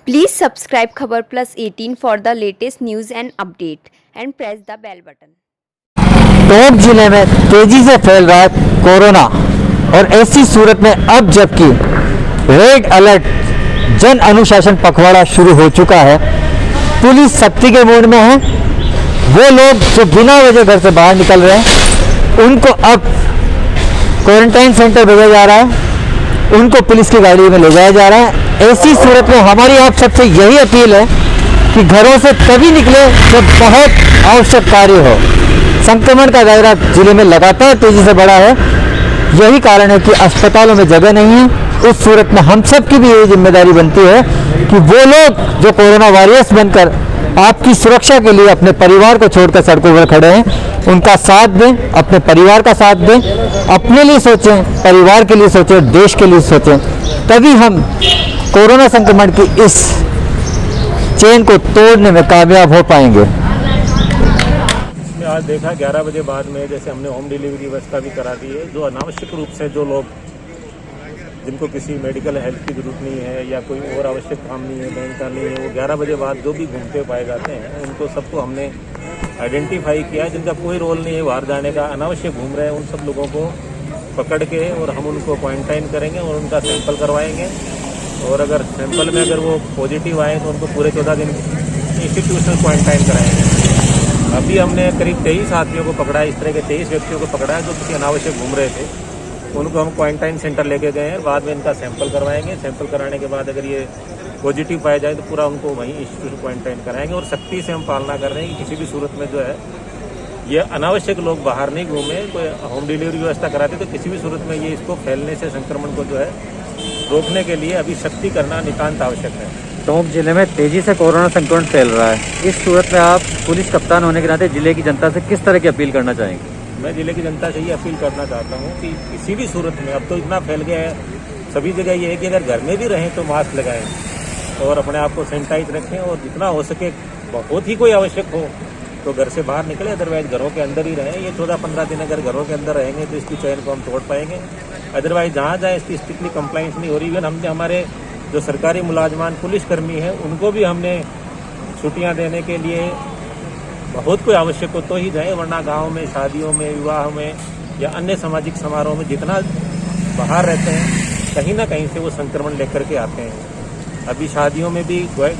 Please subscribe Khabar Plus 18 for the latest news and update and press the bell button. Tonk जिले में तेजी से फैल रहा है कोरोना और ऐसी सूरत में अब जबकि रेड अलर्ट जन अनुशासन पखवाड़ा शुरू हो चुका है, पुलिस सख्ती के मूड में है। वो लोग जो बिना वजह घर से बाहर निकल रहे हैं उनको अब क्वारंटाइन सेंटर भेजा जा रहा है, उनको पुलिस की गाड़ी में ले जाया जा रहा है। ऐसी सूरत में हमारी आप सबसे यही अपील है कि घरों से तभी निकले जब बहुत आवश्यक कार्य हो। संक्रमण का दायरा जिले में लगातार तेजी से बढ़ा है, यही कारण है कि अस्पतालों में जगह नहीं है। उस सूरत में हम सब की भी यही जिम्मेदारी बनती है कि वो लोग जो कोरोना वॉरियर्स बनकर आपकी सुरक्षा के लिए अपने परिवार को छोड़कर सड़कों पर खड़े हैं, उनका साथ दें, अपने परिवार का साथ दें, अपने लिए सोचें, परिवार के लिए सोचें, देश के लिए सोचें। तभी हम कोरोना संक्रमण की इस चेन को तोड़ने में कामयाब हो पाएंगे। आज देखा 11 बजे बाद में जैसे हमने होम डिलीवरी व्यवस्था भी करा दी है। जो अनावश्यक रूप से जो लोग जिनको किसी मेडिकल हेल्प की जरूरत नहीं है या कोई और आवश्यक काम नहीं है, बैंक का नहीं है, वो 11 बजे बाद जो भी घूमते पाए जाते हैं उनको सबको हमने आइडेंटिफाई किया है। जिनका कोई रोल नहीं है बाहर जाने का, अनावश्यक घूम रहे हैं, उन सब लोगों को पकड़ के और हम उनको क्वारंटाइन करेंगे और उनका सैंपल करवाएंगे। और अगर सैंपल में अगर वो पॉजिटिव आए तो उनको पूरे 14 दिन इंस्टीट्यूशनल क्वारंटाइन कराएंगे। अभी हमने करीब 23 आदमियों को पकड़ा है, इस तरह के 23 व्यक्तियों को पकड़ा है जो किसी अनावश्यक घूम रहे थे। उनको हम क्वारंटाइन सेंटर लेके गए हैं, बाद में इनका सैंपल करवाएंगे। सैंपल कराने के बाद अगर ये पॉजिटिव पाया जाए तो पूरा उनको वहीं इंस्टीट्यूशन क्वारंटाइन कराएंगे। और सख्ती से हम पालना कर रहे हैं कि किसी भी सूरत में जो है ये अनावश्यक लोग बाहर नहीं घूमे। कोई होम डिलीवरी व्यवस्था कराते तो किसी भी सूरत में ये इसको फैलने से, संक्रमण को जो है रोकने के लिए अभी सख्ती करना नितांत आवश्यक है। टोंक जिले में तेजी से कोरोना संक्रमण फैल रहा है, इस सूरत में आप पुलिस कप्तान होने के नाते जिले की जनता से किस तरह की अपील करना चाहेंगे? मैं जिले की जनता से ये अपील करना चाहता हूँ कि किसी भी सूरत में, अब तो इतना फैल गया है सभी जगह, ये है कि अगर घर में भी रहें तो मास्क लगाएं और अपने आप को सैनिटाइज रखें और जितना हो सके बहुत ही कोई आवश्यक हो तो घर से बाहर निकले, अदरवाइज घरों के अंदर ही रहें। ये 14-15 दिन अगर घरों के अंदर रहेंगे तो इसकी चैन को हम तोड़ पाएंगे। अदरवाइज जहाँ जाए इसकी स्ट्रिक्टली कंप्लाइंस नहीं हो रही। इवन हमने हमारे जो सरकारी मुलाजमान पुलिसकर्मी हैं उनको भी हमने छुट्टियाँ देने के लिए बहुत कोई आवश्यक हो तो ही जाए, वरना गाँव में, शादियों में, विवाह में या अन्य सामाजिक समारोह में जितना बाहर रहते हैं कहीं ना कहीं से वो संक्रमण लेकर के आते हैं। अभी शादियों में भी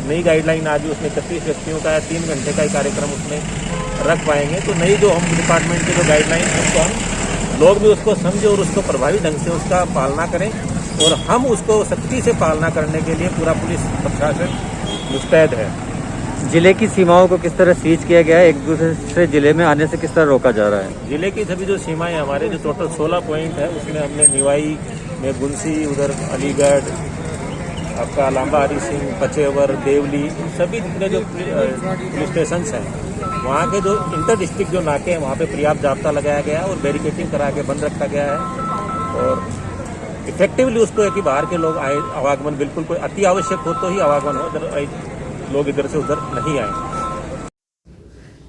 नई गाइडलाइन आ गई, उसमें 31 व्यक्तियों का या 3 घंटे का ही कार्यक्रम उसमें रख पाएंगे। तो नई जो होम डिपार्टमेंट की जो गाइडलाइन है उसको हम लोग भी उसको समझे और उसको प्रभावी ढंग से उसका पालना करें और हम उसको सख्ती से पालना करने के लिए पूरा पुलिस प्रशासन मुस्तैद है। जिले की सीमाओं को किस तरह सीज किया गया है, एक दूसरे से जिले में आने से किस तरह रोका जा रहा है? जिले की सभी जो सीमाएं हमारे जो टोटल 16 पॉइंट है उसमें हमने निवाई में गुंसी, उधर अलीगढ़, आपका लांबा हरी सिंह, पचेवर, देवली, इन सभी जितने जो पुलिस स्टेशन हैं वहाँ के जो इंटर डिस्ट्रिक्ट जो नाके हैं वहाँ पे पर्याप्त जाब्ता लगाया गया है और बैरिकेटिंग करा के बंद रखा गया है। और इफेक्टिवली उसको है कि बाहर के लोग आए, आवागमन बिल्कुल कोई अति आवश्यक हो तो ही आवागमन हो, अदरवाइज लोग इधर से उधर नहीं आए।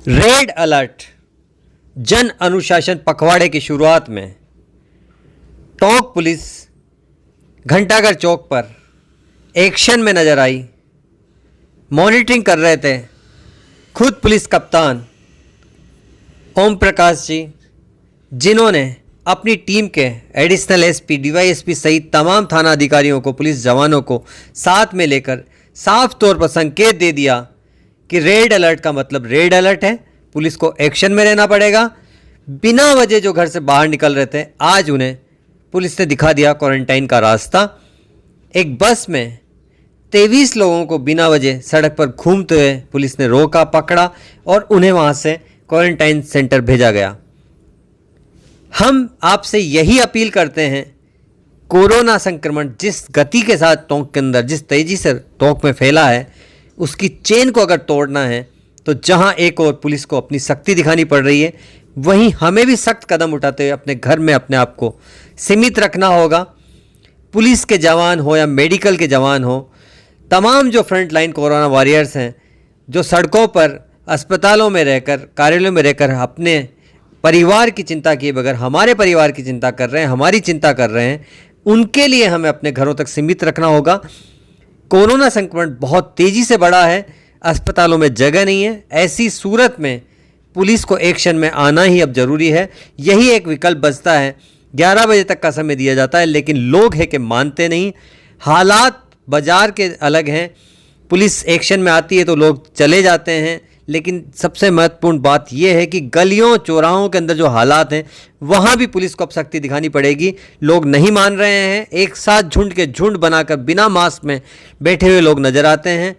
रेड अलर्ट जन अनुशासन पखवाड़े की शुरुआत में टोंक पुलिस घंटाघर चौक पर एक्शन में नजर आई। मॉनिटरिंग कर रहे थे खुद पुलिस कप्तान ओम प्रकाश जी, जिन्होंने अपनी टीम के एडिशनल एसपी, डीवाईएसपी सहित तमाम थाना अधिकारियों को, पुलिस जवानों को साथ में लेकर साफ तौर पर संकेत दे दिया कि रेड अलर्ट का मतलब रेड अलर्ट है, पुलिस को एक्शन में रहना पड़ेगा। बिना वजह जो घर से बाहर निकल रहे थे आज उन्हें पुलिस ने दिखा दिया क्वारंटाइन का रास्ता। एक बस में 23 लोगों को बिना वजह सड़क पर घूमते हुए पुलिस ने रोका, पकड़ा और उन्हें वहाँ से क्वारंटाइन सेंटर भेजा गया। हम आपसे यही अपील करते हैं, कोरोना संक्रमण जिस गति के साथ टोंक के अंदर, जिस तेज़ी से टोंक में फैला है, उसकी चेन को अगर तोड़ना है तो जहाँ एक और पुलिस को अपनी सख्ती दिखानी पड़ रही है, वहीं हमें भी सख्त कदम उठाते हुए अपने घर में अपने आप को सीमित रखना होगा। पुलिस के जवान हो या मेडिकल के जवान हो, तमाम जो फ्रंट लाइन कोरोना वॉरियर्स हैं, जो सड़कों पर, अस्पतालों में रहकर, कार्यालयों में रहकर अपने परिवार की चिंता किए बगैर हमारे परिवार की चिंता कर रहे हैं, हमारी चिंता कर रहे हैं, उनके लिए हमें अपने घरों तक सीमित रखना होगा। कोरोना संक्रमण बहुत तेज़ी से बढ़ा है, अस्पतालों में जगह नहीं है। ऐसी सूरत में पुलिस को एक्शन में आना ही अब ज़रूरी है। यही एक विकल्प बचता है। 11 बजे तक का समय दिया जाता है, लेकिन लोग हैं कि मानते नहीं। हालात बाज़ार के अलग हैं, पुलिस एक्शन में आती है तो लोग चले जाते हैं, लेकिन सबसे महत्वपूर्ण बात यह है कि गलियों चौराहों के अंदर जो हालात हैं वहाँ भी पुलिस को अब सख्ती दिखानी पड़ेगी। लोग नहीं मान रहे हैं, एक साथ झुंड के झुंड बनाकर बिना मास्क में बैठे हुए लोग नज़र आते हैं।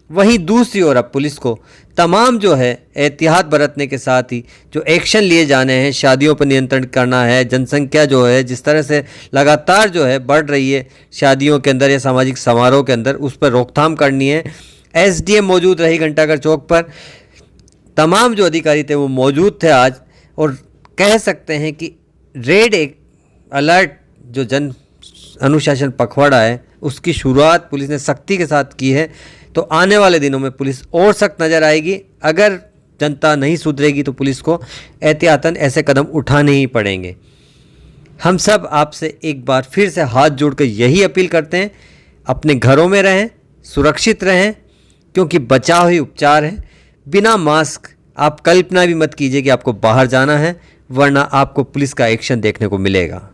वहीं दूसरी ओर अब पुलिस को तमाम जो है एहतियात बरतने के साथ ही जो एक्शन लिए जाने हैं, शादियों पर नियंत्रण करना है। जनसंख्या जो है जिस तरह से लगातार जो है बढ़ रही है शादियों के अंदर या सामाजिक समारोह के अंदर, उस पर रोकथाम करनी है। एसडीएम मौजूद रही घंटाघर चौक पर, तमाम जो अधिकारी थे वो मौजूद थे आज, और कह सकते हैं कि रेड एक अलर्ट जो जन अनुशासन पखवाड़ा है उसकी शुरुआत पुलिस ने सख्ती के साथ की है। तो आने वाले दिनों में पुलिस और सख्त नज़र आएगी। अगर जनता नहीं सुधरेगी तो पुलिस को एहतियातन ऐसे कदम उठाने ही पड़ेंगे। हम सब आपसे एक बार फिर से हाथ जोड़कर यही अपील करते हैं, अपने घरों में रहें, सुरक्षित रहें, क्योंकि बचाव ही उपचार है। बिना मास्क आप कल्पना भी मत कीजिए कि आपको बाहर जाना है, वरना आपको पुलिस का एक्शन देखने को मिलेगा।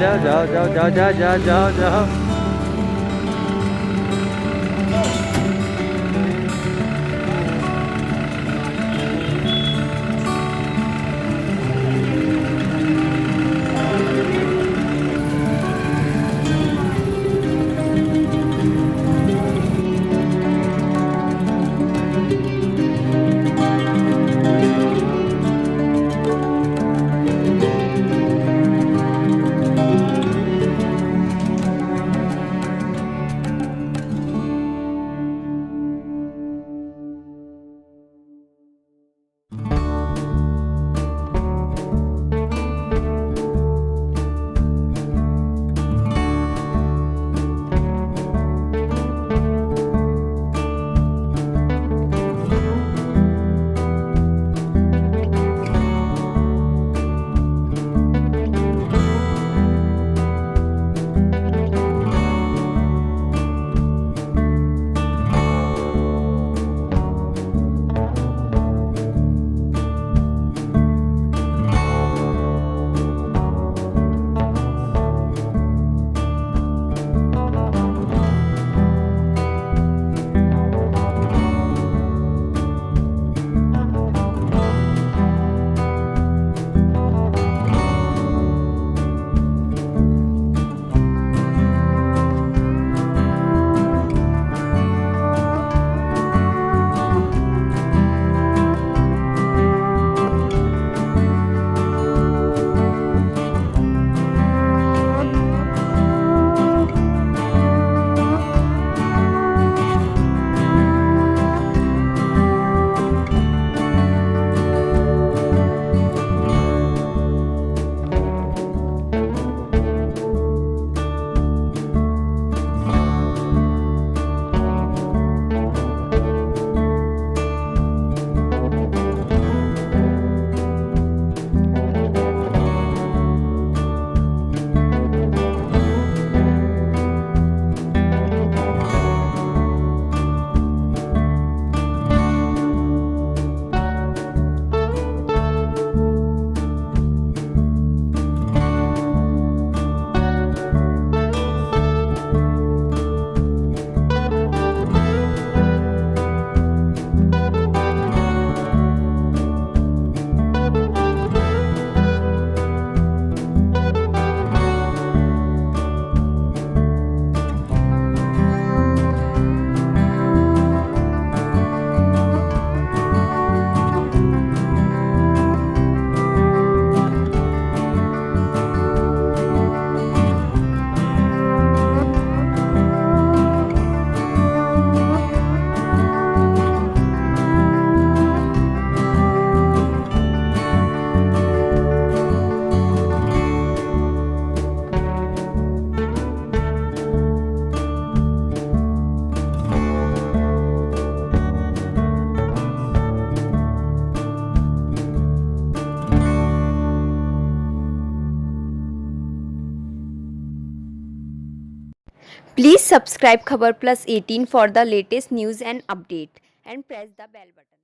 जाओ जाओ जाओ जाओ जाओ जाओ जाओ जाओ। Please subscribe Khabar Plus 18 for the latest news and update and press the bell button.